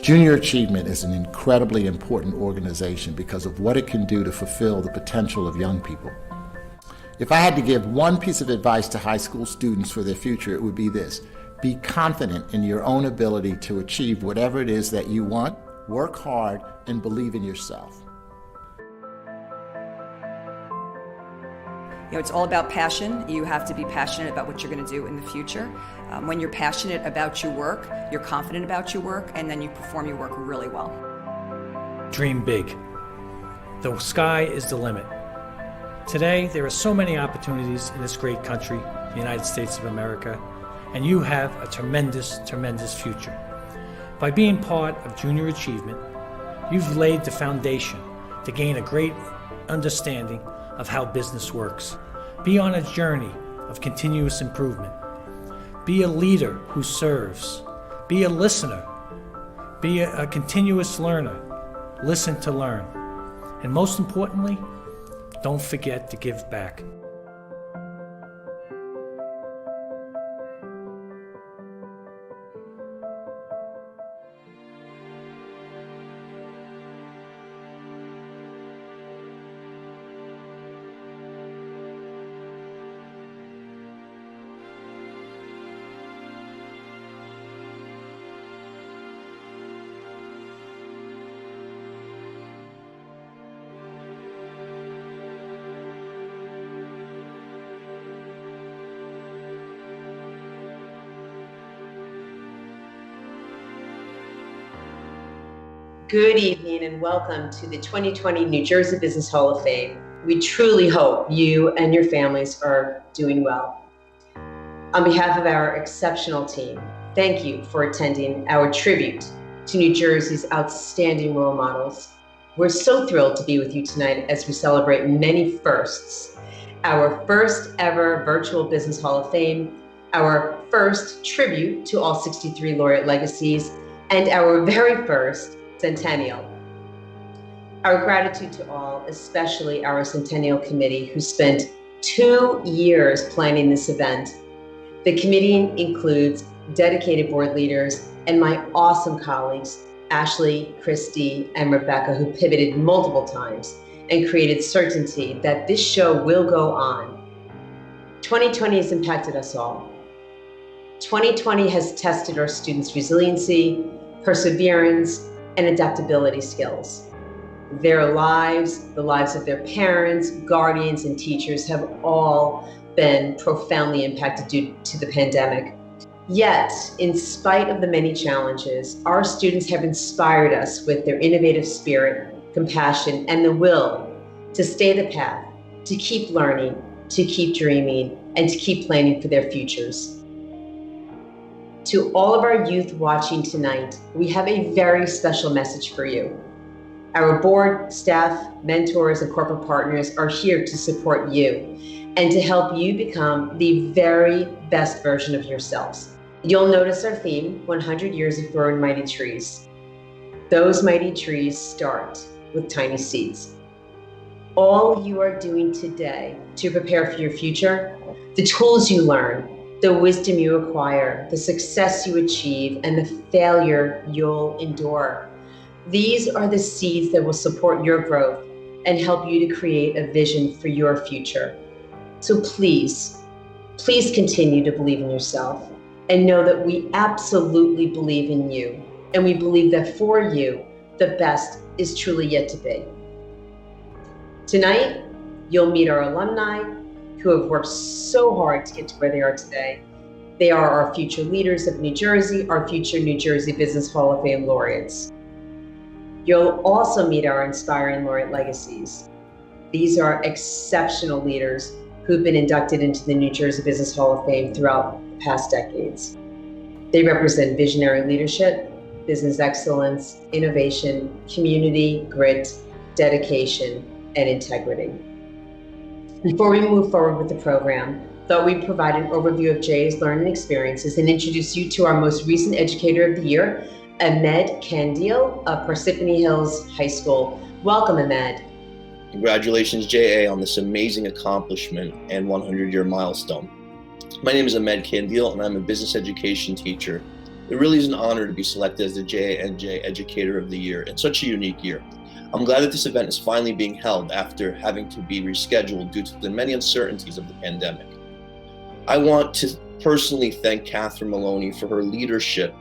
Junior Achievement is an incredibly important organization because of what it can do to fulfill the potential of young people. If I had to give one piece of advice to high school students for their future, it would be this: be confident in your own ability to achieve whatever it is that you want, work hard, and believe in yourself. It's all about passion. You have to be passionate about what you're going to do in the future. When you're passionate about your work, you're confident about your work, and then you perform your work really well. Dream big. The sky is the limit. Today, there are so many opportunities in this great country, the United States of America, and you have a tremendous, tremendous future. By being part of Junior Achievement, you've laid the foundation to gain a great understanding of how business works. Be on a journey of continuous improvement. Be a leader who serves. Be a listener. Be a continuous learner. Listen to learn. And most importantly, don't forget to give back. Good evening and welcome to the 2020 New Jersey Business Hall of Fame. We truly hope you and your families are doing well. On behalf of our exceptional team, thank you for attending our tribute to New Jersey's outstanding role models. We're so thrilled to be with you tonight as we celebrate many firsts. Our first ever virtual Business Hall of Fame, our first tribute to all 63 Laureate Legacies, and our very first Centennial. Our gratitude to all, especially our Centennial Committee, who spent 2 years planning this event. The committee includes dedicated board leaders and my awesome colleagues, Ashley, Christy, and Rebecca, who pivoted multiple times and created certainty that this show will go on. 2020 has impacted us all. 2020 has tested our students' resiliency, perseverance, and adaptability skills. Their lives, the lives of their parents, guardians, and teachers have all been profoundly impacted due to the pandemic. Yet, in spite of the many challenges, our students have inspired us with their innovative spirit, compassion, and the will to stay the path, to keep learning, to keep dreaming, and to keep planning for their futures. To all of our youth watching tonight, we have a very special message for you. Our board, staff, mentors, and corporate partners are here to support you and to help you become the very best version of yourselves. You'll notice our theme, 100 Years of Growing Mighty Trees. Those mighty trees start with tiny seeds. All you are doing today to prepare for your future, the tools you learn, the wisdom you acquire, the success you achieve, and the failure you'll endure. These are the seeds that will support your growth and help you to create a vision for your future. So please continue to believe in yourself and know that we absolutely believe in you. And we believe that for you, the best is truly yet to be. Tonight, you'll meet our alumni who have worked so hard to get to where they are today. They are our future leaders of New Jersey, our future New Jersey Business Hall of Fame laureates. You'll also meet our inspiring Laureate Legacies. These are exceptional leaders who've been inducted into the New Jersey Business Hall of Fame throughout the past decades. They represent visionary leadership, business excellence, innovation, community, grit, dedication, and integrity. Before we move forward with the program, thought we'd provide an overview of JA's learning experiences and introduce you to our most recent Educator of the Year, Ahmed Kandil of Parsippany Hills High School. Welcome, Ahmed. Congratulations, JA, on this amazing accomplishment and 100-year milestone. My name is Ahmed Kandil, and I'm a business education teacher It really is an honor to be selected as the JANJ Educator of the Year in such a unique year. I'm glad that this event is finally being held after having to be rescheduled due to the many uncertainties of the pandemic. I want to personally thank Catherine Maloney for her leadership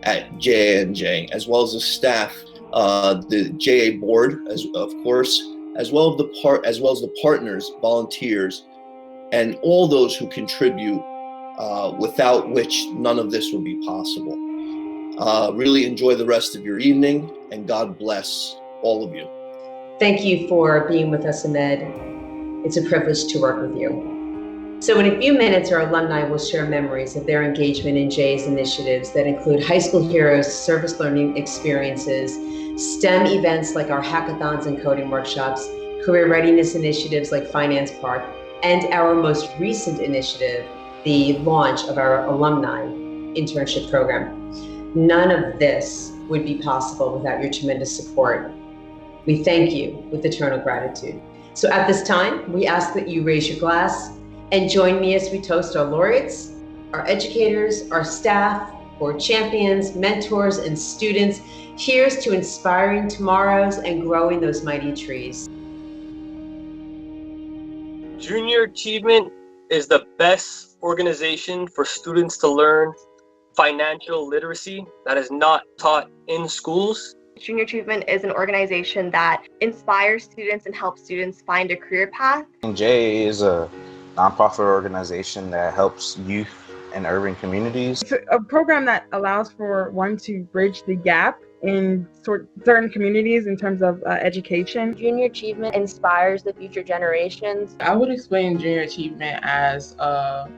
at JANJ, as well as the staff, the JA board, of course, as well as the partners, volunteers, and all those who contribute, without which none of this would be possible. Really enjoy the rest of your evening, and God bless all of you. Thank you for being with us, Ahmed. It's a privilege to work with you. So in a few minutes, our alumni will share memories of their engagement in JA's initiatives that include high school heroes, service learning experiences, STEM events like our hackathons and coding workshops, career readiness initiatives like Finance Park, and our most recent initiative, the launch of our alumni internship program. None of this would be possible without your tremendous support. We thank you with eternal gratitude. So at this time, we ask that you raise your glass and join me as we toast our laureates, our educators, our staff, board champions, mentors, and students. Here's to inspiring tomorrows and growing those mighty trees. Junior Achievement is the best organization for students to learn financial literacy that is not taught in schools. Junior Achievement is an organization that inspires students and helps students find a career path. NJ is a nonprofit organization that helps youth in urban communities. It's a program that allows for one to bridge the gap in certain communities in terms of education. Junior Achievement inspires the future generations. I would explain Junior Achievement as a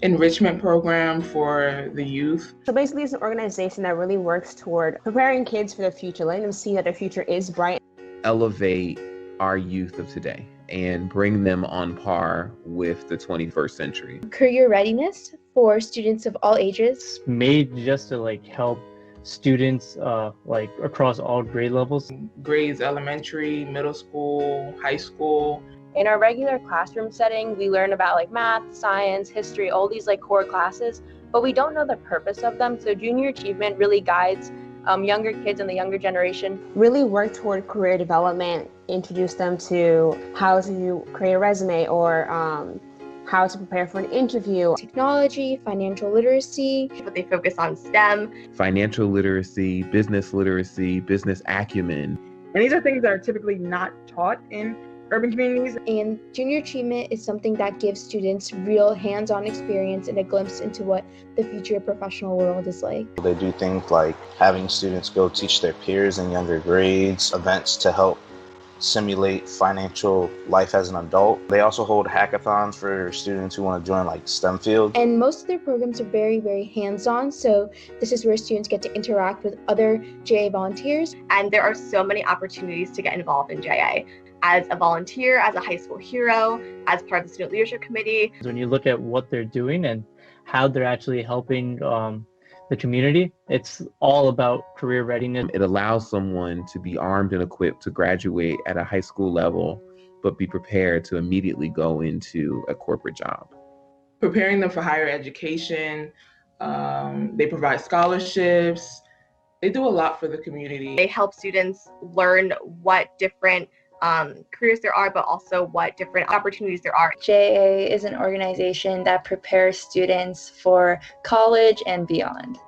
enrichment program for the youth. So basically it's an organization that really works toward preparing kids for the future, letting them see that their future is bright. Elevate our youth of today and bring them on par with the 21st century. Career readiness for students of all ages. Made just to help students across all grade levels. Grades elementary, middle school, high school. In our regular classroom setting, we learn about math, science, history, all these core classes, but we don't know the purpose of them. So Junior Achievement really guides younger kids and the younger generation. Really work toward career development, introduce them to how to create a resume or how to prepare for an interview. Technology, financial literacy. But they focus on STEM. Financial literacy, business acumen. And these are things that are typically not taught in urban communities. And Junior Achievement is something that gives students real hands-on experience and a glimpse into what the future professional world is like. They do things like having students go teach their peers in younger grades, events to help simulate financial life as an adult. They also hold hackathons for students who want to join STEM fields. And most of their programs are very, very hands-on. So this is where students get to interact with other JA volunteers. And there are so many opportunities to get involved in JA. As a volunteer, as a high school hero, as part of the student leadership committee. When you look at what they're doing and how they're actually helping the community, it's all about career readiness. It allows someone to be armed and equipped to graduate at a high school level, but be prepared to immediately go into a corporate job. Preparing them for higher education, they provide scholarships, they do a lot for the community. They help students learn what different careers there are, but also what different opportunities there are. JA is an organization that prepares students for college and beyond.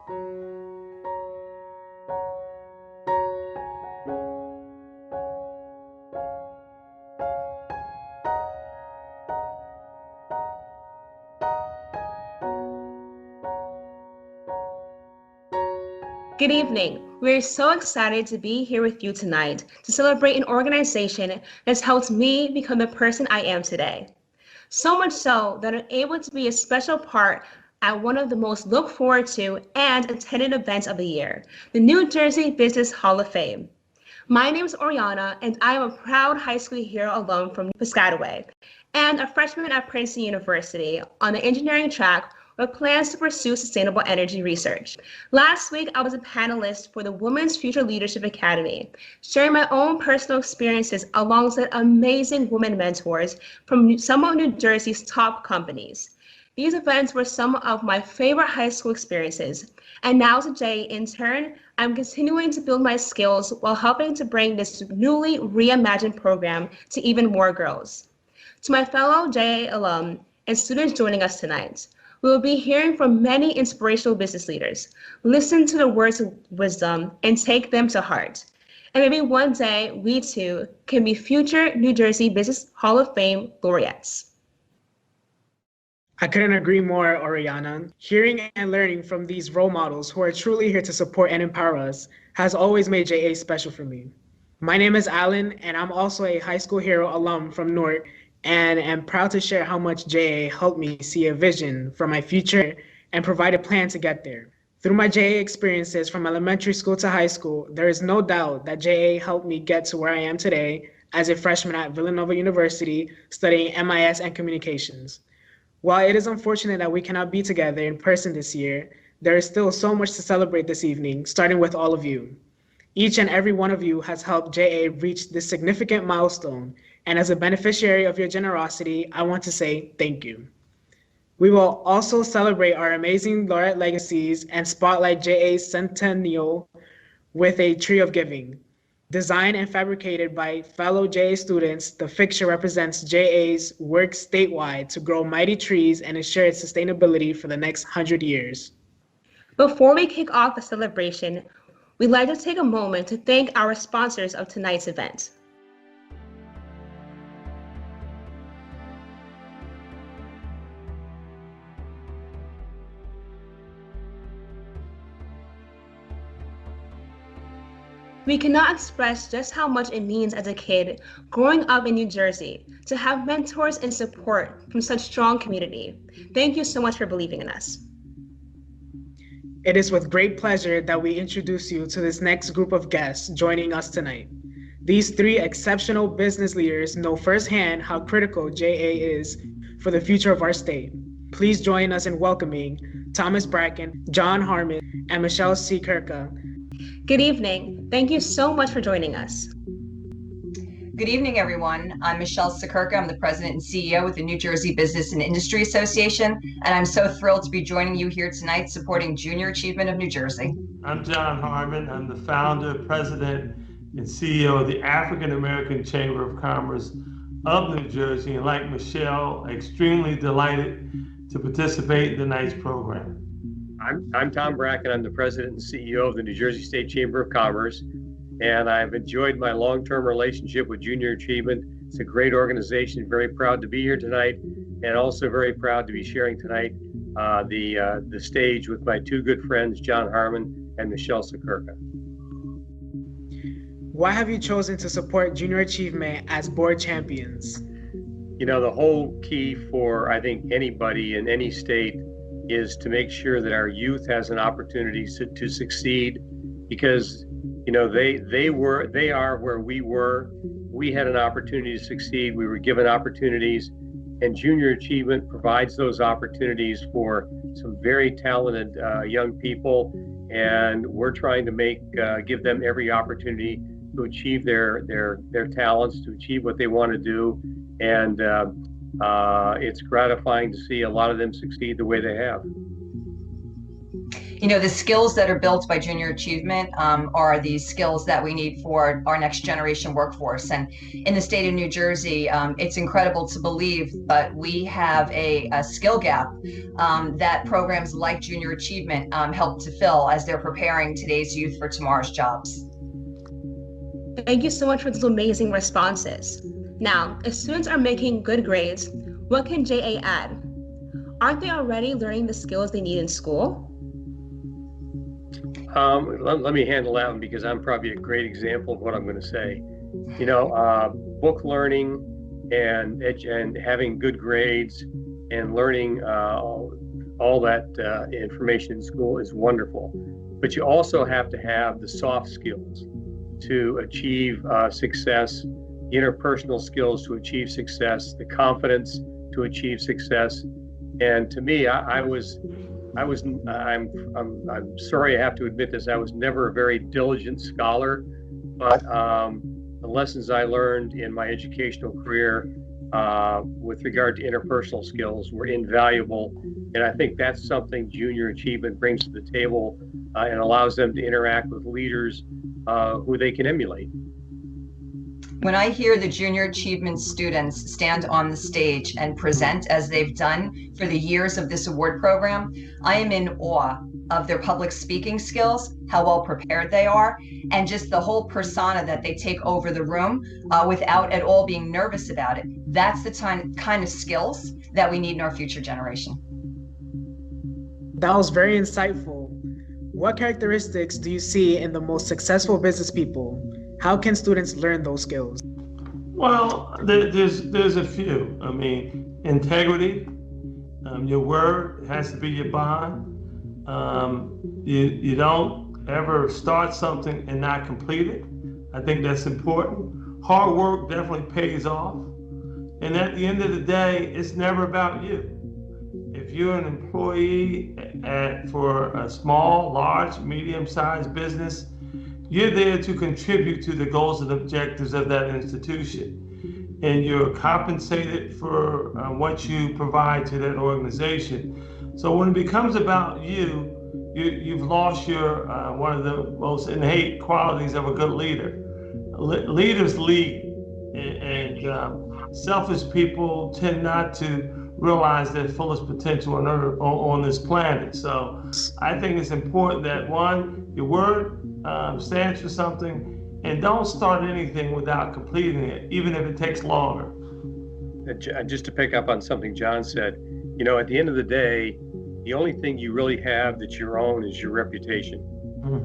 Good evening. We're so excited to be here with you tonight to celebrate an organization that's helped me become the person I am today. So much so that I'm able to be a special part at one of the most looked forward to and attended events of the year, the New Jersey Business Hall of Fame. My name is Oriana, and I am a proud high school hero alum from Piscataway and a freshman at Princeton University on the engineering track with plans to pursue sustainable energy research. Last week, I was a panelist for the Women's Future Leadership Academy, sharing my own personal experiences alongside amazing women mentors from some of New Jersey's top companies. These events were some of my favorite high school experiences, and now as a JA intern, I'm continuing to build my skills while helping to bring this newly reimagined program to even more girls. To my fellow JA alum and students joining us tonight, we will be hearing from many inspirational business leaders. Listen to the words of wisdom and take them to heart. And maybe one day we too can be future New Jersey Business Hall of Fame laureates. I couldn't agree more, Oriana. Hearing and learning from these role models who are truly here to support and empower us has always made JA special for me. My name is Alan, and I'm also a high school hero alum from Newark, and am proud to share how much JA helped me see a vision for my future and provide a plan to get there. Through my JA experiences from elementary school to high school, there is no doubt that JA helped me get to where I am today as a freshman at Villanova University studying MIS and communications. While it is unfortunate that we cannot be together in person this year, there is still so much to celebrate this evening, starting with all of you. Each and every one of you has helped JA reach this significant milestone, and as a beneficiary of your generosity, I want to say thank you. We will also celebrate our amazing Laureate Legacies and spotlight JA's centennial with a tree of giving. Designed and fabricated by fellow JA students, the fixture represents JA's work statewide to grow mighty trees and ensure its sustainability for the next 100 years. Before we kick off the celebration, we'd like to take a moment to thank our sponsors of tonight's event. We cannot express just how much it means as a kid growing up in New Jersey to have mentors and support from such strong community. Thank you so much for believing in us. It is with great pleasure that we introduce you to this next group of guests joining us tonight. These three exceptional business leaders know firsthand how critical JA is for the future of our state. Please join us in welcoming Thomas Bracken, John Harmon, and Michelle C. Kirka. Good evening. Thank you so much for joining us. Good evening, everyone. I'm Michelle Sikirka. I'm the president and CEO with the New Jersey Business and Industry Association, and I'm so thrilled to be joining you here tonight supporting Junior Achievement of New Jersey. I'm John Harmon. I'm the founder, president, and CEO of the African American Chamber of Commerce of New Jersey, and like Michelle, extremely delighted to participate in tonight's program. I'm Tom Bracken. I'm the president and CEO of the New Jersey State Chamber of Commerce, and I've enjoyed my long-term relationship with Junior Achievement. It's a great organization. Very proud to be here tonight, and also very proud to be sharing tonight the stage with my two good friends, John Harmon and Michelle Sikirka. Why have you chosen to support Junior Achievement as board champions? You know, the whole key for, I think, anybody in any state is to make sure that our youth has an opportunity to succeed, because you know they are where we were. We had an opportunity to succeed. We were given opportunities, and Junior Achievement provides those opportunities for some very talented young people, and we're trying to give them every opportunity to achieve their talents, to achieve what they want to do, and it's gratifying to see a lot of them succeed the way they have. You know, the skills that are built by Junior Achievement are the skills that we need for our next generation workforce. And in the state of New Jersey, it's incredible to believe, but we have a skill gap that programs like Junior Achievement help to fill as they're preparing today's youth for tomorrow's jobs. Thank you so much for those amazing responses. Now, if students are making good grades, what can JA add? Aren't they already learning the skills they need in school? Let me handle that one, because I'm probably a great example of what I'm going to say. You know, book learning and having good grades and learning all that information in school is wonderful. But you also have to have the soft skills to achieve success, the interpersonal skills to achieve success, the confidence to achieve success. And to me, I'm sorry I have to admit this, I was never a very diligent scholar, but the lessons I learned in my educational career with regard to interpersonal skills were invaluable. And I think that's something junior achievement brings to the table and allows them to interact with leaders who they can emulate. When I hear the junior achievement students stand on the stage and present as they've done for the years of this award program, I am in awe of their public speaking skills, how well prepared they are, and just the whole persona that they take over the room without at all being nervous about it. That's the kind of skills that we need in our future generation. That was very insightful. What characteristics do you see in the most successful business people? How can students learn those skills? Well, there's a few. I mean, integrity, your word has to be your bond. You don't ever start something and not complete it. I think that's important. Hard work definitely pays off. And at the end of the day, it's never about you. If you're an employee for a small, large, medium-sized business, you're there to contribute to the goals and objectives of that institution. And you're compensated for what you provide to that organization. So when it becomes about you've lost your one of the most innate qualities of a good leader. Leaders lead, and selfish people tend not to realize their fullest potential on this planet. So I think it's important that one, your word stands for something, and don't start anything without completing it, even if it takes longer. Just to pick up on something John said, you know, at the end of the day, the only thing you really have that's your own is your reputation.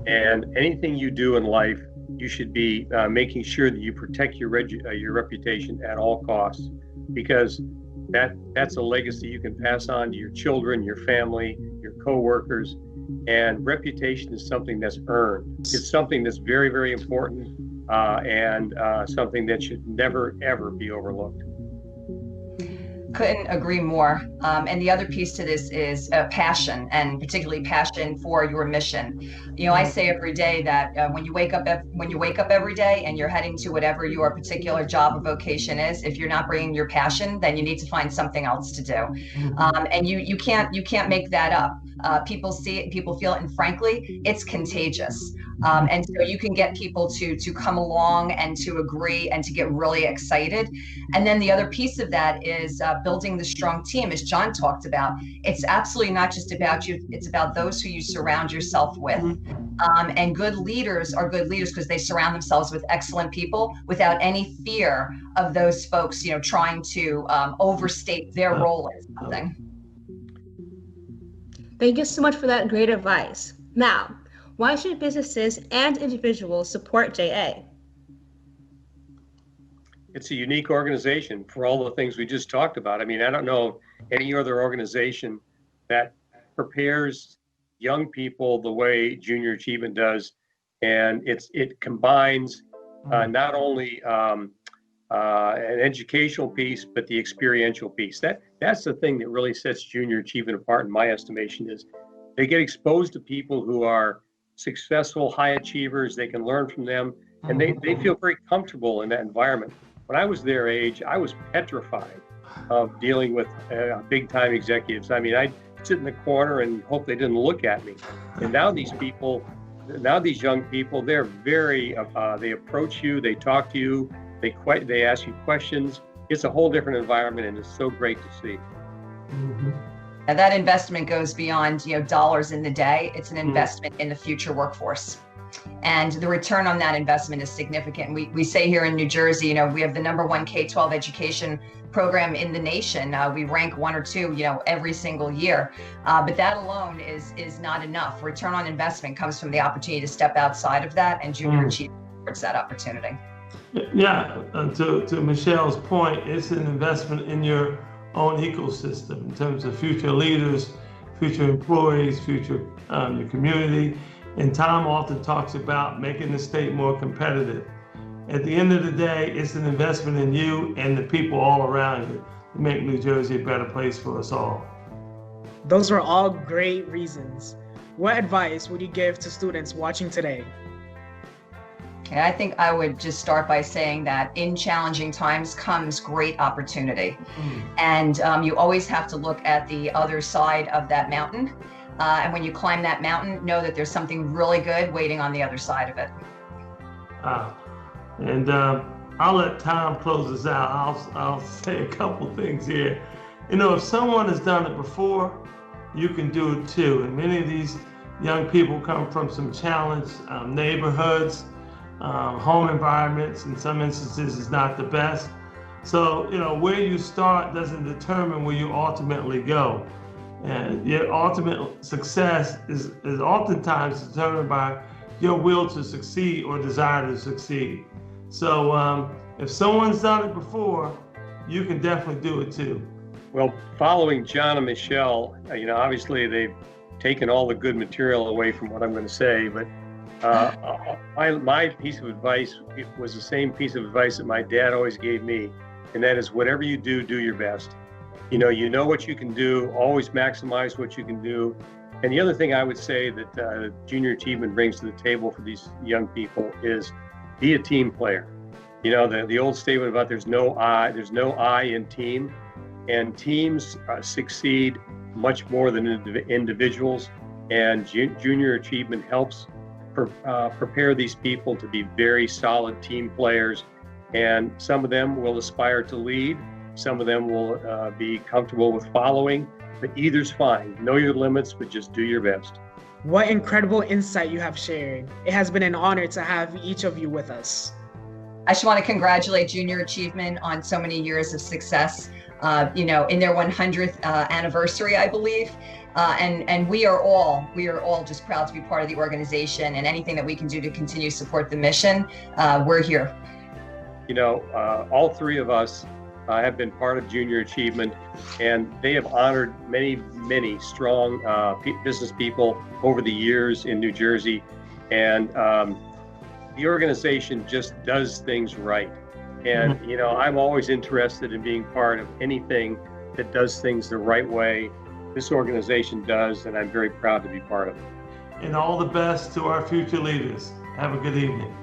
And anything you do in life, you should be making sure that you protect your reputation at all costs, because that's a legacy you can pass on to your children, your family, your coworkers. And reputation is something that's earned. It's something that's very, very important and something that should never, ever be overlooked. Couldn't agree more. And the other piece to this is passion, and particularly passion for your mission. You know, I say every day that when you wake up every day and you're heading to whatever your particular job or vocation is, if you're not bringing your passion, then you need to find something else to do. And you can't make that up. People see it, people feel it, and frankly, it's contagious. And so you can get people to come along and to agree and to get really excited. And then the other piece of that is building the strong team, as John talked about. It's absolutely not just about you, it's about those who you surround yourself with. And good leaders are good leaders because they surround themselves with excellent people without any fear of those folks, you know, trying to overstate their role in something. Thank you so much for that great advice. Now, why should businesses and individuals support JA? It's a unique organization for all the things we just talked about. I mean, I don't know any other organization that prepares young people the way Junior Achievement does. And it combines not only an educational piece, but the experiential piece. That's the thing that really sets Junior Achievement apart, in my estimation, is they get exposed to people who are successful, high achievers. They can learn from them, and they feel very comfortable in that environment. When I was their age, I was petrified of dealing with big-time executives. I mean, I'd sit in the corner and hope they didn't look at me. And now these young people, they're very, they approach you, they talk to you, they ask you questions. It's a whole different environment, and it's so great to see. And that investment goes beyond, you know, dollars in the day. It's an investment in the future workforce. And the return on that investment is significant. We say here in New Jersey, you know, we have the #1 K-12 education program in the nation. We rank 1 or 2, you know, every single year. But that alone is not enough. Return on investment comes from the opportunity to step outside of that, and Junior Achievement supports that opportunity. Yeah, to Michelle's point, it's an investment in your own ecosystem in terms of future leaders, future employees, future your community. And Tom often talks about making the state more competitive. At the end of the day, it's an investment in you and the people all around you to make New Jersey a better place for us all. Those are all great reasons. What advice would you give to students watching today? Okay, I think I would just start by saying that in challenging times comes great opportunity. And you always have to look at the other side of that mountain. And when you climb that mountain, know that there's something really good waiting on the other side of it. And I'll let Tom close us out. I'll say a couple things here. You know, if someone has done it before, you can do it too. And many of these young people come from some challenged neighborhoods, home environments. In some instances, is not the best. So, you know, where you start doesn't determine where you ultimately go. And your ultimate success is oftentimes determined by your will to succeed or desire to succeed. So if someone's done it before, you can definitely do it too. Well, following John and Michelle, you know, obviously they've taken all the good material away from what I'm going to say, but my piece of advice was the same piece of advice that my dad always gave me, and that is whatever you do, do your best. You know what you can do, always maximize what you can do. And the other thing I would say that Junior Achievement brings to the table for these young people is be a team player. You know, the old statement about there's no I in team, and teams succeed much more than individuals. And Junior Achievement helps prepare these people to be very solid team players. And some of them will aspire to lead. Some of them will be comfortable with following, but either's fine. Know your limits, but just do your best. What incredible insight you have shared. It has been an honor to have each of you with us. I just want to congratulate Junior Achievement on so many years of success, you know, in their 100th anniversary, I believe. And we are all just proud to be part of the organization, and anything that we can do to continue to support the mission, we're here. You know, all three of us have been part of Junior Achievement, and they have honored many strong business people over the years in New Jersey. And the organization just does things right. And, you know, I'm always interested in being part of anything that does things the right way. This organization does, and I'm very proud to be part of it. And all the best to our future leaders. Have a good evening.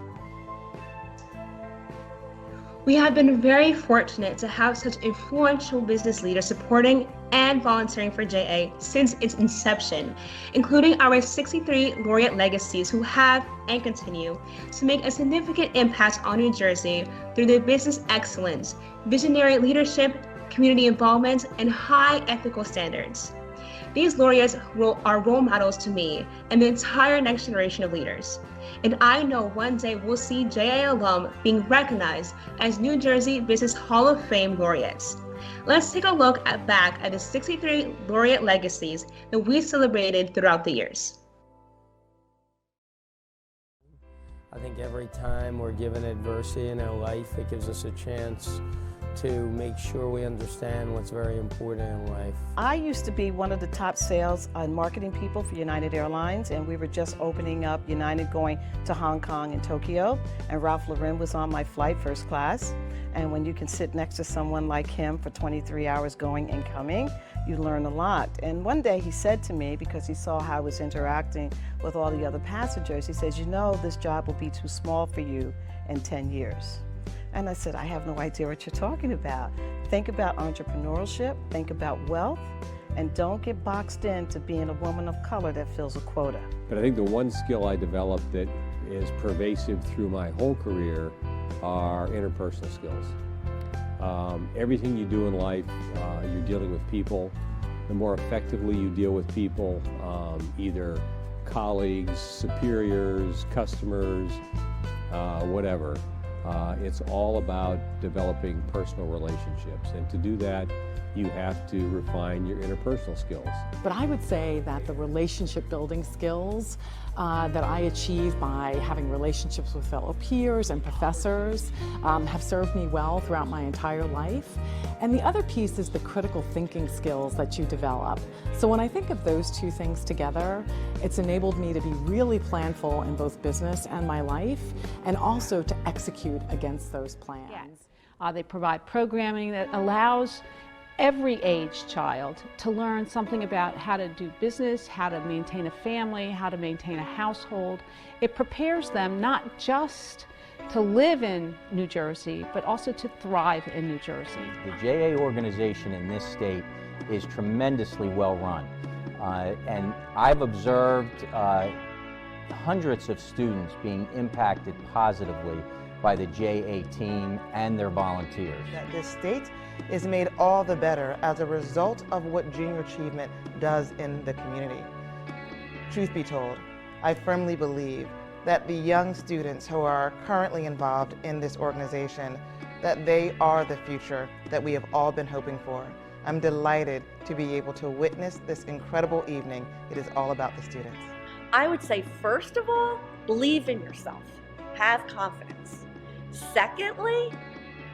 We have been very fortunate to have such influential business leaders supporting and volunteering for JA since its inception, including our 63 Laureate Legacies who have and continue to make a significant impact on New Jersey through their business excellence, visionary leadership, community involvement, and high ethical standards. These laureates are role models to me and the entire next generation of leaders. And I know one day we'll see JA alum being recognized as New Jersey Business Hall of Fame laureates. Let's take a look back at the 63 Laureate Legacies that we celebrated throughout the years. I think every time we're given adversity in our life, it gives us a chance to make sure we understand what's very important in life. I used to be one of the top sales and marketing people for United Airlines, and we were just opening up United going to Hong Kong and Tokyo, and Ralph Lauren was on my flight first class. And when you can sit next to someone like him for 23 hours going and coming, you learn a lot. And one day he said to me, because he saw how I was interacting with all the other passengers, he says, you know, this job will be too small for you in 10 years. And I said, I have no idea what you're talking about. Think about entrepreneurship, think about wealth, and don't get boxed into being a woman of color that fills a quota. But I think the one skill I developed that is pervasive through my whole career are interpersonal skills. Everything you do in life, you're dealing with people. The more effectively you deal with people, either colleagues, superiors, customers, whatever, it's all about developing personal relationships. And to do that, you have to refine your interpersonal skills. But I would say that the relationship building skills that I achieved by having relationships with fellow peers and professors have served me well throughout my entire life. And the other piece is the critical thinking skills that you develop. So when I think of those two things together, it's enabled me to be really planful in both business and my life, and also to execute against those plans. Yes. They provide programming that allows every age child to learn something about how to do business, how to maintain a family, how to maintain a household. It prepares them not just to live in New Jersey, but also to thrive in New Jersey. The JA organization in this state is tremendously well run. And I've observed hundreds of students being impacted positively by the JA team and their volunteers. That this state is made all the better as a result of what Junior Achievement does in the community. Truth be told, I firmly believe that the young students who are currently involved in this organization, that they are the future that we have all been hoping for. I'm delighted to be able to witness this incredible evening. It is all about the students. I would say, first of all, believe in yourself. Have confidence. Secondly,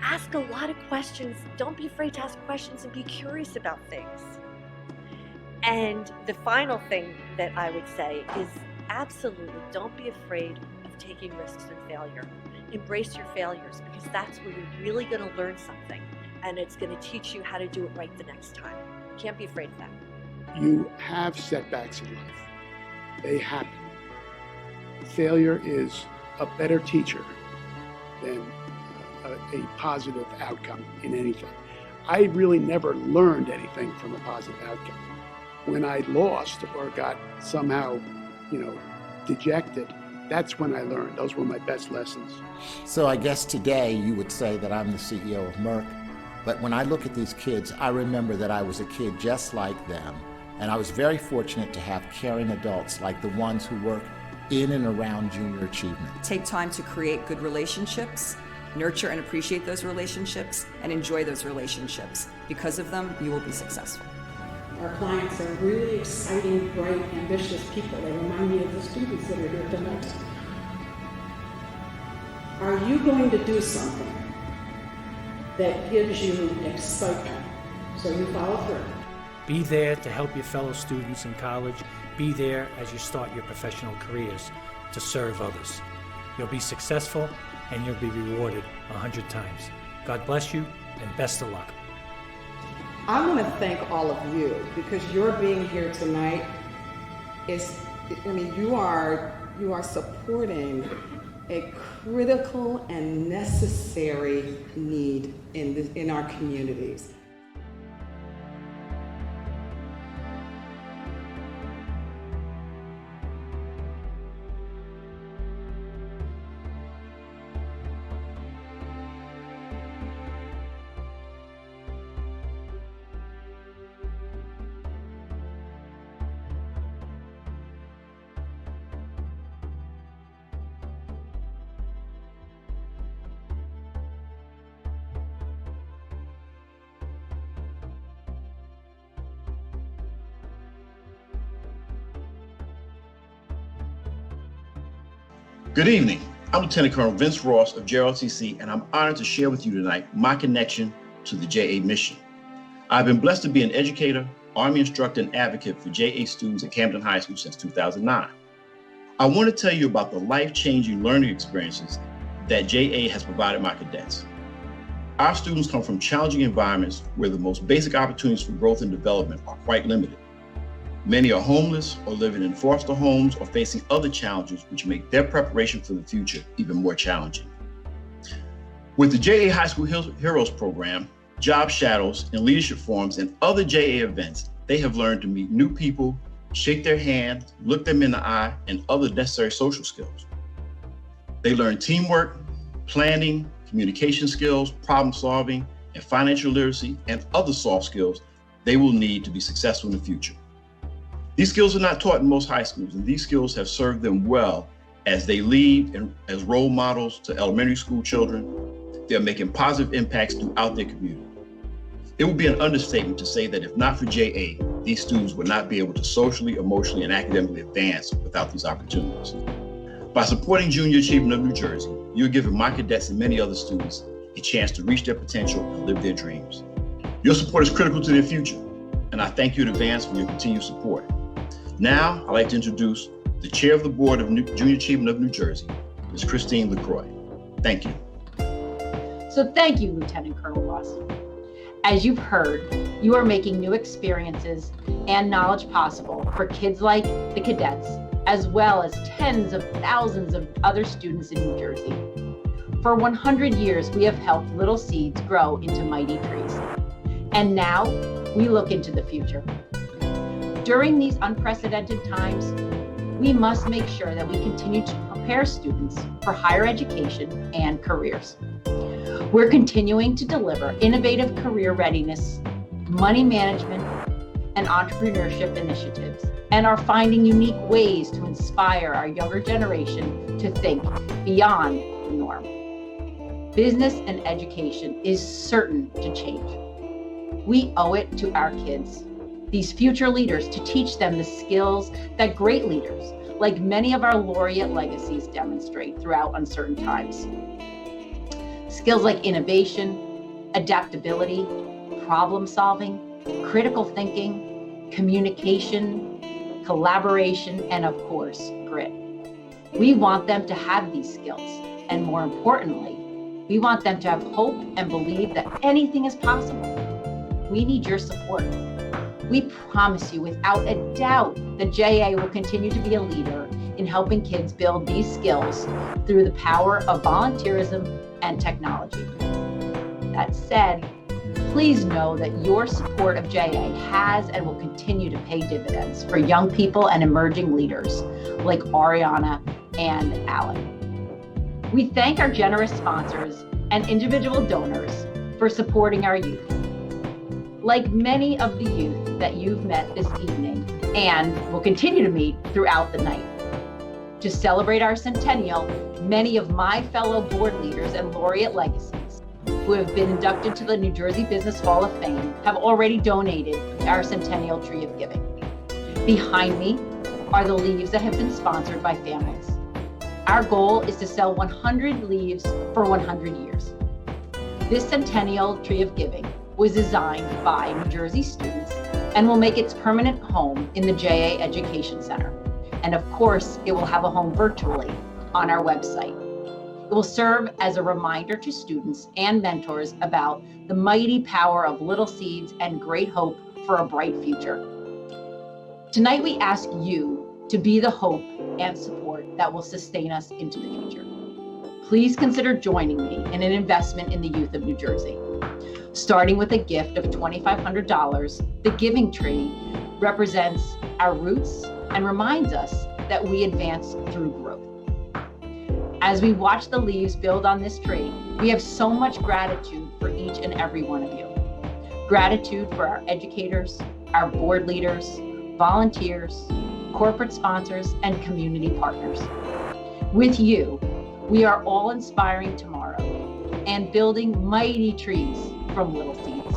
ask a lot of questions. Don't be afraid to ask questions and be curious about things. And the final thing that I would say is absolutely don't be afraid of taking risks and failure. Embrace your failures, because that's where you're really going to learn something, and it's going to teach you how to do it right the next time. Can't be afraid of that. You have setbacks in life. They happen. Failure is a better teacher than a positive outcome in anything. I really never learned anything from a positive outcome. When I lost or got somehow, dejected, that's when I learned. Those were my best lessons. So I guess today you would say that I'm the CEO of Merck, but when I look at these kids, I remember that I was a kid just like them, and I was very fortunate to have caring adults like the ones who work in and around Junior Achievement. Take time to create good relationships, nurture and appreciate those relationships, and enjoy those relationships. Because of them, you will be successful. Our clients are really exciting, bright, ambitious people. They remind me of the students that are here tonight. Are you going to do something that gives you excitement so you follow through? Be there to help your fellow students in college. Be there as you start your professional careers to serve others. You'll be successful and you'll be rewarded 100 times. God bless you and best of luck. I want to thank all of you, because your being here tonight is, you are supporting a critical and necessary need in our communities. Good evening. I'm Lieutenant Colonel Vince Ross of JROTC, and I'm honored to share with you tonight my connection to the JA mission. I've been blessed to be an educator, Army instructor, and advocate for JA students at Camden High School since 2009. I want to tell you about the life-changing learning experiences that JA has provided my cadets. Our students come from challenging environments where the most basic opportunities for growth and development are quite limited. Many are homeless or living in foster homes or facing other challenges which make their preparation for the future even more challenging. With the JA High School Heroes program, job shadows, and leadership forums, and other JA events, they have learned to meet new people, shake their hand, look them in the eye, and other necessary social skills. They learn teamwork, planning, communication skills, problem solving, and financial literacy, and other soft skills they will need to be successful in the future. These skills are not taught in most high schools, and these skills have served them well as they lead and as role models to elementary school children. They are making positive impacts throughout their community. It would be an understatement to say that if not for JA, these students would not be able to socially, emotionally, and academically advance without these opportunities. By supporting Junior Achievement of New Jersey, you're giving my cadets and many other students a chance to reach their potential and live their dreams. Your support is critical to their future, and I thank you in advance for your continued support. Now, I'd like to introduce the Chair of the Board of Junior Achievement of New Jersey, Ms. Christine LaCroix. Thank you. So thank you, Lieutenant Colonel Ross. As you've heard, you are making new experiences and knowledge possible for kids like the cadets, as well as tens of thousands of other students in New Jersey. For 100 years, we have helped little seeds grow into mighty trees. And now we look into the future. During these unprecedented times, we must make sure that we continue to prepare students for higher education and careers. We're continuing to deliver innovative career readiness, money management, and entrepreneurship initiatives, and are finding unique ways to inspire our younger generation to think beyond the norm. Business and education is certain to change. We owe it to our kids, these future leaders, to teach them the skills that great leaders, like many of our Laureate Legacies, demonstrate throughout uncertain times. Skills like innovation, adaptability, problem solving, critical thinking, communication, collaboration, and of course, grit. We want them to have these skills, and more importantly, we want them to have hope and believe that anything is possible. We need your support. We promise you without a doubt that JA will continue to be a leader in helping kids build these skills through the power of volunteerism and technology. That said, please know that your support of JA has and will continue to pay dividends for young people and emerging leaders like Ariana and Alan. We thank our generous sponsors and individual donors for supporting our youth. Like many of the youth that you've met this evening and will continue to meet throughout the night. To celebrate our centennial, many of my fellow board leaders and Laureate Legacies who have been inducted to the New Jersey Business Hall of Fame have already donated to our Centennial Tree of Giving. Behind me are the leaves that have been sponsored by families. Our goal is to sell 100 leaves for 100 years. This Centennial Tree of Giving was designed by New Jersey students and will make its permanent home in the JA Education Center. And of course, it will have a home virtually on our website. It will serve as a reminder to students and mentors about the mighty power of little seeds and great hope for a bright future. Tonight, we ask you to be the hope and support that will sustain us into the future. Please consider joining me in an investment in the youth of New Jersey. Starting with a gift of $2,500, the Giving Tree represents our roots and reminds us that we advance through growth. As we watch the leaves build on this tree, we have so much gratitude for each and every one of you. Gratitude for our educators, our board leaders, volunteers, corporate sponsors, and community partners. With you, we are all inspiring tomorrow and building mighty trees from little seeds.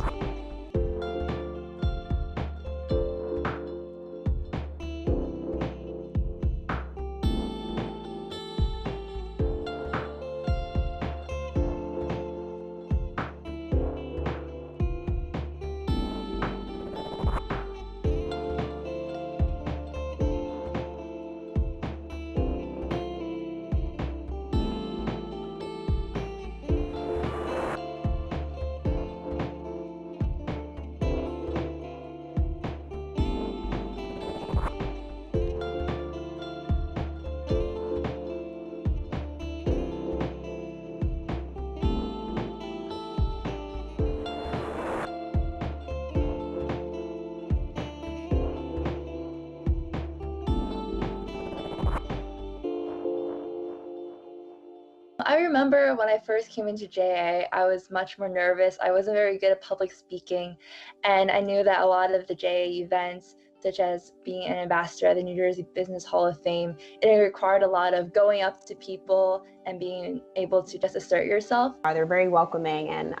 I remember when I first came into JA, I was much more nervous. I wasn't very good at public speaking, and I knew that a lot of the JA events, such as being an ambassador at the New Jersey Business Hall of Fame, it required a lot of going up to people and being able to just assert yourself. They're very welcoming, and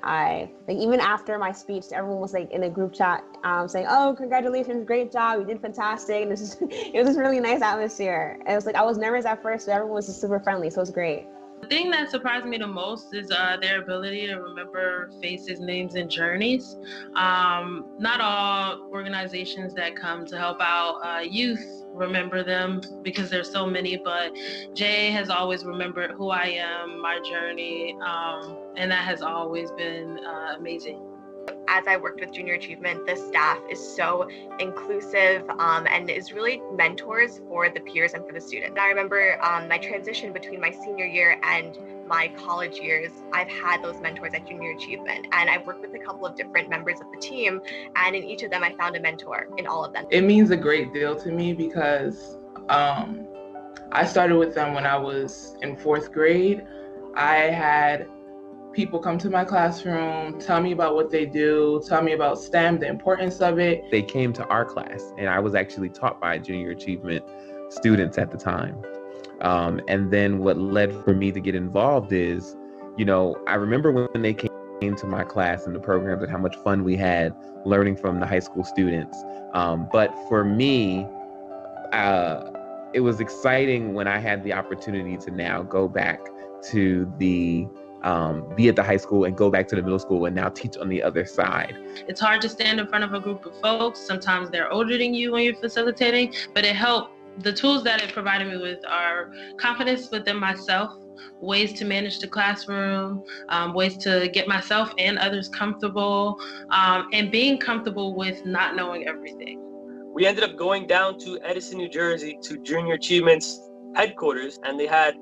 even after my speech, everyone was in a group chat saying, "Oh, congratulations, great job, you did fantastic." And it was this really nice atmosphere. And it was I was nervous at first, but everyone was just super friendly, so it was great. The thing that surprised me the most is their ability to remember faces, names, and journeys. Not all organizations that come to help out youth remember them because there's so many, but JA has always remembered who I am, my journey, and that has always been amazing. As I worked with Junior Achievement, the staff is so inclusive and is really mentors for the peers and for the students. And I remember my transition between my senior year and my college years, I've had those mentors at Junior Achievement, and I've worked with a couple of different members of the team, and in each of them I found a mentor, in all of them. It means a great deal to me because I started with them when I was in 4th grade. I had people come to my classroom, tell me about what they do, tell me about STEM, the importance of it. They came to our class, and I was actually taught by Junior Achievement students at the time. And then what led for me to get involved is, I remember when they came to my class and the programs and how much fun we had learning from the high school students. But for me, it was exciting when I had the opportunity to now go back to be at the high school and go back to the middle school and now teach on the other side. It's hard to stand in front of a group of folks. Sometimes they're older than you when you're facilitating, but it helped. The tools that it provided me with are confidence within myself, ways to manage the classroom, ways to get myself and others comfortable, and being comfortable with not knowing everything. We ended up going down to Edison, New Jersey to Junior Achievement's headquarters, and they had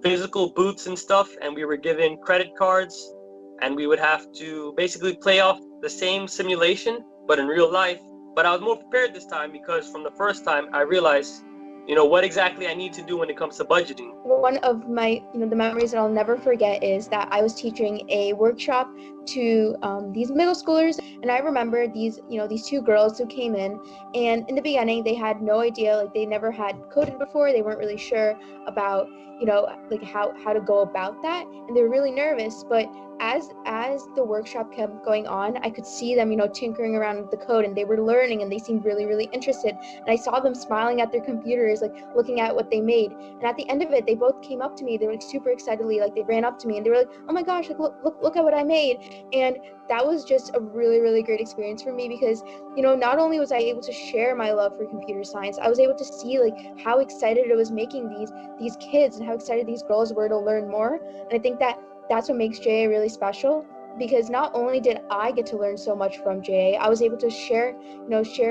physical booths and stuff, and we were given credit cards, and we would have to basically play off the same simulation, but in real life. But I was more prepared this time because from the first time I realized what exactly I need to do when it comes to budgeting. One of my, the memories that I'll never forget is that I was teaching a workshop to these middle schoolers, and I remember these two girls who came in, and in the beginning they had no idea, like they never had coded before, they weren't really sure about, like how to go about that, and they were really nervous. But as the workshop kept going on, I could see them, tinkering around with the code, and they were learning, and they seemed really, really interested. And I saw them smiling at their computers, like looking at what they made. And at the end of it, they both came up to me. They were like super excitedly, like they ran up to me, and they were like, "Oh my gosh, like look at what I made!" And that was just a really, really great experience for me because, not only was I able to share my love for computer science, I was able to see like how excited it was making these kids and how excited these girls were to learn more. And I think that's what makes JA really special, because not only did I get to learn so much from JA, I was able to share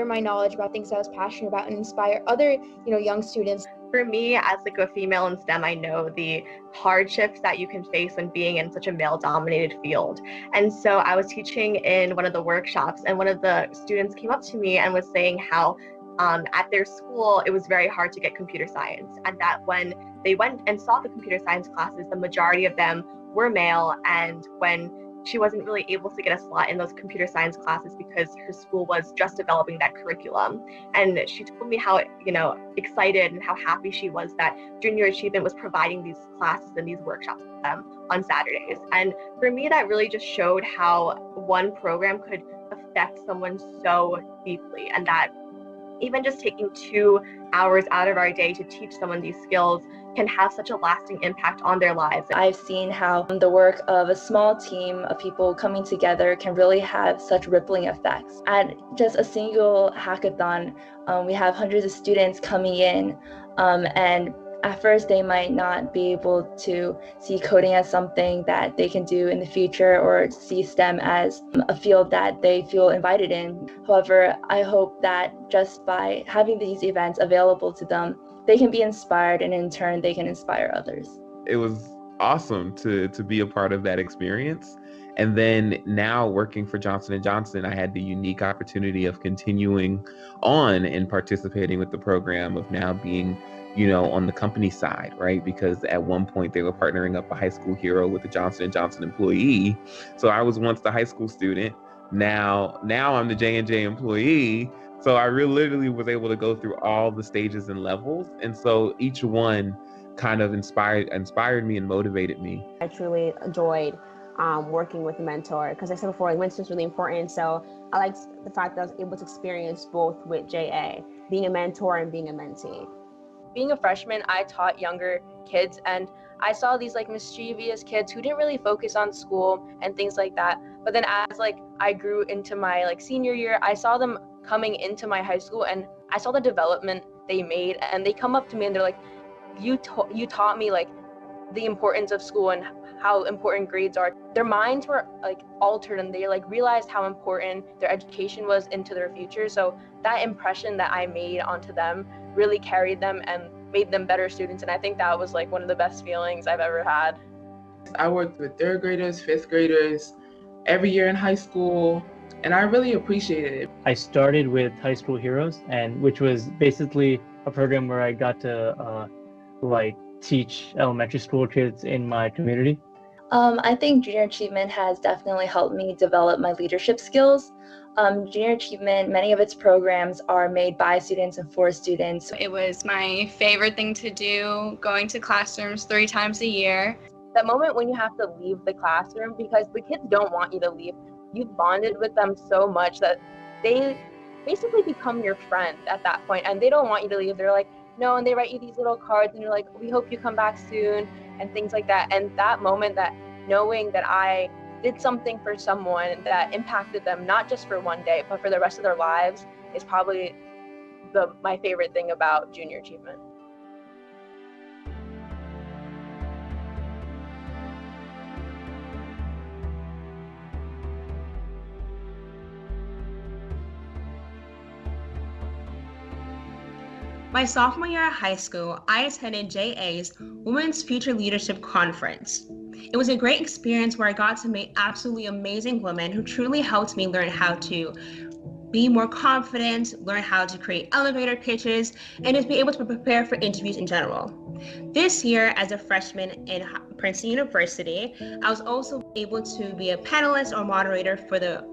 my knowledge about things I was passionate about and inspire other, young students. For me, as like a female in STEM, I know the hardships that you can face when being in such a male-dominated field. And so I was teaching in one of the workshops, and one of the students came up to me and was saying how at their school, it was very hard to get computer science, and that when they went and saw the computer science classes, the majority of them were male, and when she wasn't really able to get a slot in those computer science classes because her school was just developing that curriculum. And she told me how, excited and how happy she was that Junior Achievement was providing these classes and these workshops for them on Saturdays. And for me, that really just showed how one program could affect someone so deeply, and that even just taking 2 hours out of our day to teach someone these skills can have such a lasting impact on their lives. I've seen how the work of a small team of people coming together can really have such rippling effects. At just a single hackathon, we have hundreds of students coming in, and at first they might not be able to see coding as something that they can do in the future or see STEM as a field that they feel invited in. However, I hope that just by having these events available to them, they can be inspired, and in turn they can inspire others. It was awesome to be a part of that experience. And then now working for Johnson & Johnson, I had the unique opportunity of continuing on and participating with the program, of now being on the company side, right? Because at one point they were partnering up a high school hero with a Johnson & Johnson employee. So I was once the high school student. Now I'm the J&J employee. So I literally was able to go through all the stages and levels. And so each one kind of inspired me and motivated me. I truly enjoyed working with a mentor, because I said before, mentorship is really important. So I liked the fact that I was able to experience both with JA, being a mentor and being a mentee. Being a freshman, I taught younger kids, and I saw these like mischievous kids who didn't really focus on school and things like that. But then as I grew into my senior year, I saw them coming into my high school, and I saw the development they made, and they come up to me and they're like, you taught me the importance of school and how important grades are. Their minds were like altered, and they like realized how important their education was into their future. So that impression that I made onto them really carried them and made them better students. And I think that was like one of the best feelings I've ever had. I worked with third graders, fifth graders, every year in high school, and I really appreciated it. I started with High School Heroes, and which was basically a program where I got to teach elementary school kids in my community. I think Junior Achievement has definitely helped me develop my leadership skills. Junior Achievement, many of its programs are made by students and for students. It was my favorite thing to do, going to classrooms 3 times a year. That moment when you have to leave the classroom, because the kids don't want you to leave, you've bonded with them so much that they basically become your friend at that point, and they don't want you to leave. They're like, no, and they write you these little cards, and you're like, we hope you come back soon, and things like that. And that moment, that knowing that I did something for someone that impacted them, not just for one day, but for the rest of their lives, is probably my favorite thing about Junior Achievement. My sophomore year at high school, I attended JA's Women's Future Leadership Conference. It was a great experience where I got to meet absolutely amazing women who truly helped me learn how to be more confident, learn how to create elevator pitches, and just be able to prepare for interviews in general. This year, as a freshman in Princeton University, I was also able to be a panelist or moderator for the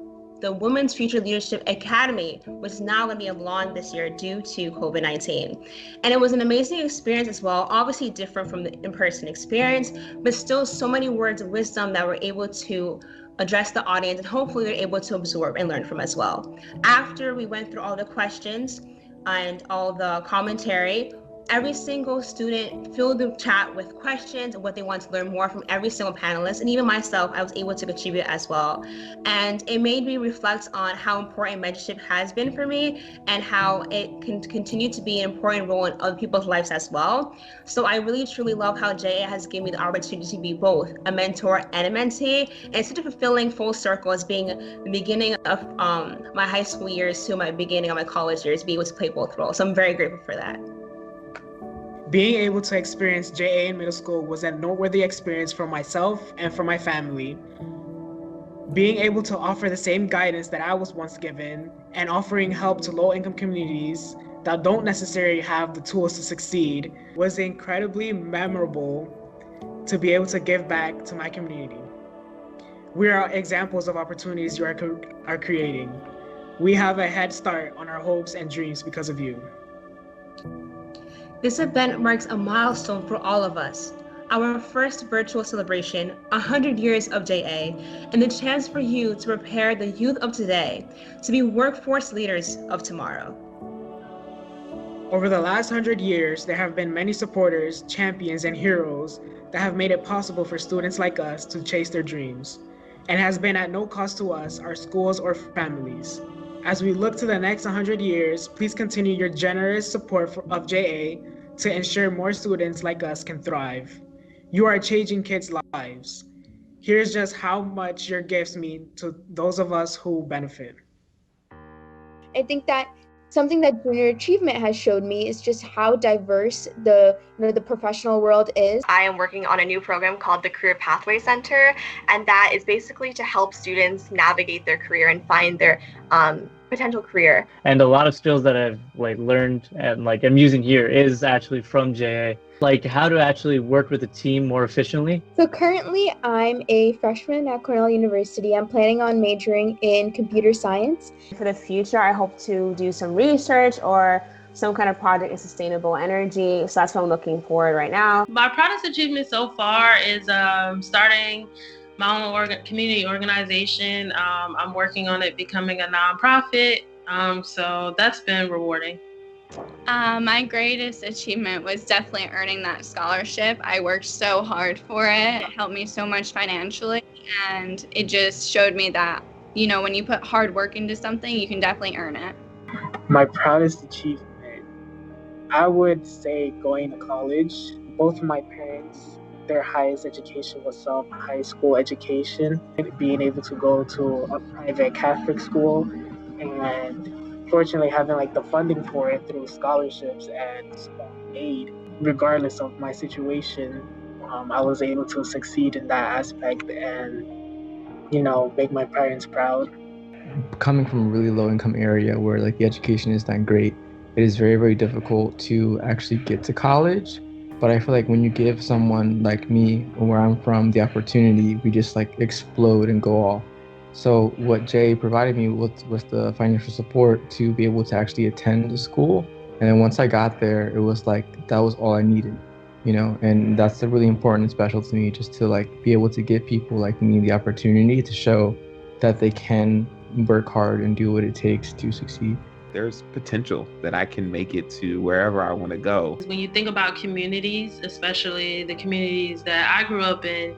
Women's Future Leadership Academy, which is now going to be in launch this year due to COVID-19. And it was an amazing experience as well, obviously different from the in-person experience, but still so many words of wisdom that we're able to address the audience and hopefully they're able to absorb and learn from as well. After we went through all the questions and all the commentary, every single student filled the chat with questions and what they want to learn more from every single panelist. And even myself, I was able to contribute as well. And it made me reflect on how important mentorship has been for me and how it can continue to be an important role in other people's lives as well. So I really truly love how JA has given me the opportunity to be both a mentor and a mentee. And it's such a fulfilling full circle as being the beginning of my high school years to my beginning of my college years, be able to play both roles. So I'm very grateful for that. Being able to experience JA in middle school was a noteworthy experience for myself and for my family. Being able to offer the same guidance that I was once given and offering help to low-income communities that don't necessarily have the tools to succeed was incredibly memorable to be able to give back to my community. We are examples of opportunities you are creating. We have a head start on our hopes and dreams because of you. This event marks a milestone for all of us. Our first virtual celebration, 100 years of JA, and the chance for you to prepare the youth of today to be workforce leaders of tomorrow. Over the last 100 years, there have been many supporters, champions, and heroes that have made it possible for students like us to chase their dreams, and has been at no cost to us, our schools, or families. As we look to the next 100 years, please continue your generous support of JA to ensure more students like us can thrive. You are changing kids' lives. Here's just how much your gifts mean to those of us who benefit. I think that something that Junior Achievement has showed me is just how diverse the professional world is. I am working on a new program called the Career Pathway Center, and that is basically to help students navigate their career and find their potential career. And a lot of skills that I've learned and I'm using here is actually from JA, how to actually work with a team more efficiently. So currently I'm a freshman at Cornell University. I'm planning on majoring in computer science. For the future, I hope to do some research or some kind of project in sustainable energy. So that's what I'm looking for right now. My proudest achievement so far is starting my own community organization. I'm working on it becoming a nonprofit. So that's been rewarding. My greatest achievement was definitely earning that scholarship. I worked so hard for it. It helped me so much financially, and it just showed me that, when you put hard work into something, you can definitely earn it. My proudest achievement, I would say going to college. Both of my parents their highest education was some high school education, being able to go to a private Catholic school, and fortunately having like the funding for it through scholarships and aid. Regardless of my situation, I was able to succeed in that aspect and, make my parents proud. Coming from a really low income area where like the education is not great, it is very, very difficult to actually get to college. But I feel like when you give someone like me, where I'm from, the opportunity, we just like explode and go off. So what Jay provided me with was the financial support to be able to actually attend the school. And then once I got there, it was like, that was all I needed, and that's really important and special to me, just to like be able to give people like me the opportunity to show that they can work hard and do what it takes to succeed. There's potential that I can make it to wherever I want to go. When you think about communities, especially the communities that I grew up in,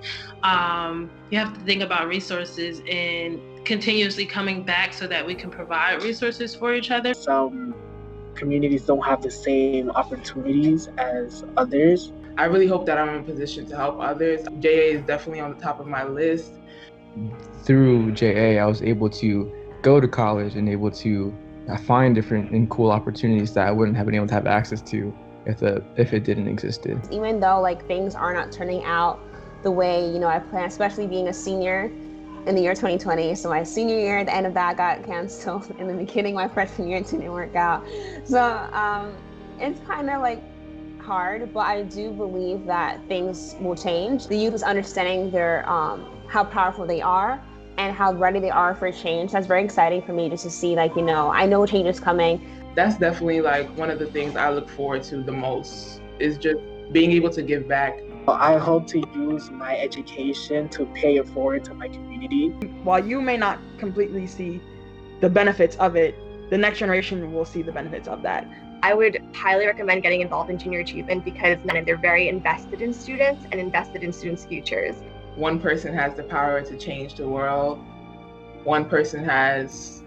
you have to think about resources and continuously coming back so that we can provide resources for each other. Some communities don't have the same opportunities as others. I really hope that I'm in a position to help others. JA is definitely on the top of my list. Through JA, I was able to go to college and able to find different and cool opportunities that I wouldn't have been able to have access to if it didn't exist. Even though like things are not turning out the way I planned, especially being a senior in the year 2020. So my senior year, the end of that got canceled. In the beginning, my freshman year, it didn't work out. So it's kind of like hard, but I do believe that things will change. The youth is understanding their how powerful they are and how ready they are for change. That's very exciting for me just to see, like, I know change is coming. That's definitely like one of the things I look forward to the most, is just being able to give back. I hope to use my education to pay it forward to my community. While you may not completely see the benefits of it, the next generation will see the benefits of that. I would highly recommend getting involved in Junior Achievement because they're very invested in students and invested in students' futures. One person has the power to change the world. One person has,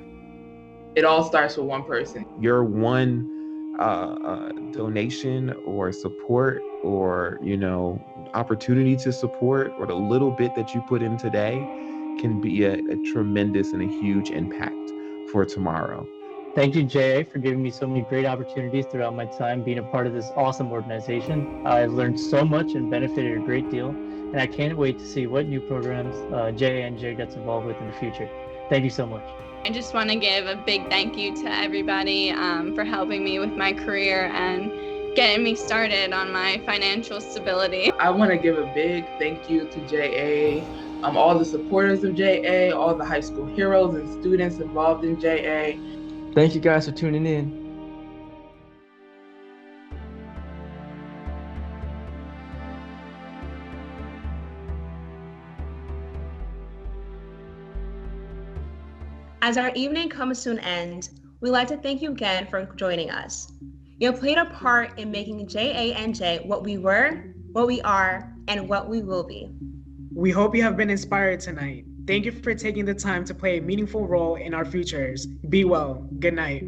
it all starts with one person. Your one donation or support or, opportunity to support, or the little bit that you put in today can be a tremendous and a huge impact for tomorrow. Thank you, JA, for giving me so many great opportunities throughout my time being a part of this awesome organization. I've learned so much and benefited a great deal, and I can't wait to see what new programs JANJ gets involved with in the future. Thank you so much. I just want to give a big thank you to everybody for helping me with my career and getting me started on my financial stability. I want to give a big thank you to JA, all the supporters of JA, all the high school heroes and students involved in JA. Thank you guys for tuning in. As our evening comes to an end, we'd like to thank you again for joining us. You have played a part in making JANJ what we were, what we are, and what we will be. We hope you have been inspired tonight. Thank you for taking the time to play a meaningful role in our futures. Be well. Good night.